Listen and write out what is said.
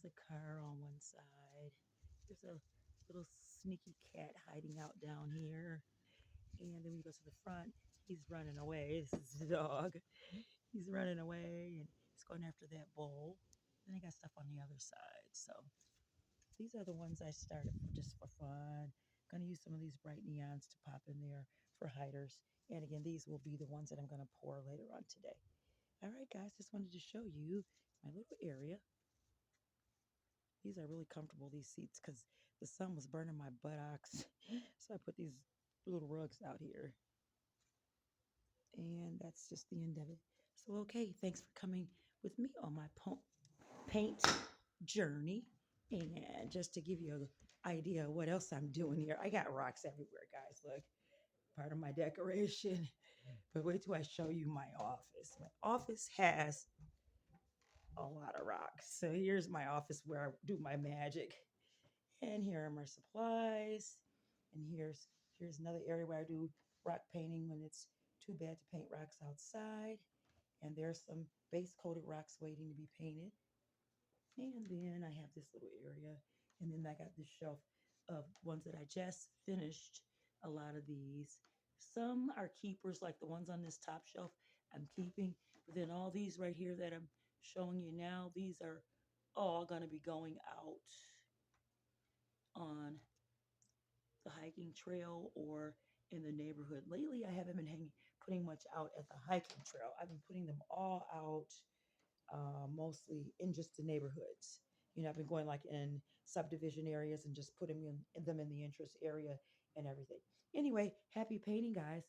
There's a car on one side. There's a little sneaky cat hiding out down here. And then when you go to the front, he's running away. This is the dog. He's running away and he's going after that bowl. Then I got stuff on the other side. So these are the ones I started for just for fun. Gonna use some of these bright neons to pop in there for hiders. And again, these will be the ones that I'm gonna pour later on today. All right, guys, just wanted to show you my little area. These are really comfortable, these seats, because the sun was burning my buttocks. So I put these little rugs out here. And that's just the end of it. So, okay, thanks for coming with me on my paint journey. And just to give you an idea of what else I'm doing here, I got rocks everywhere, guys. Look, part of my decoration. But wait till I show you my office. My office has a lot of rocks. So here's my office where I do my magic. And here are my supplies. And here's another area where I do rock painting when it's too bad to paint rocks outside. And there's some base coated rocks waiting to be painted. And then I have this little area. And then I got this shelf of ones that I just finished. A lot of these. Some are keepers, like the ones on this top shelf I'm keeping. But then all these right here that I'm showing you now, these are all going to be going out on the hiking trail or in the neighborhood. Lately, I haven't been putting much out at the hiking trail. I've been putting them all out mostly in just the neighborhoods. I've been going like in subdivision areas and just putting them in the interest area and everything. Anyway, happy painting, guys.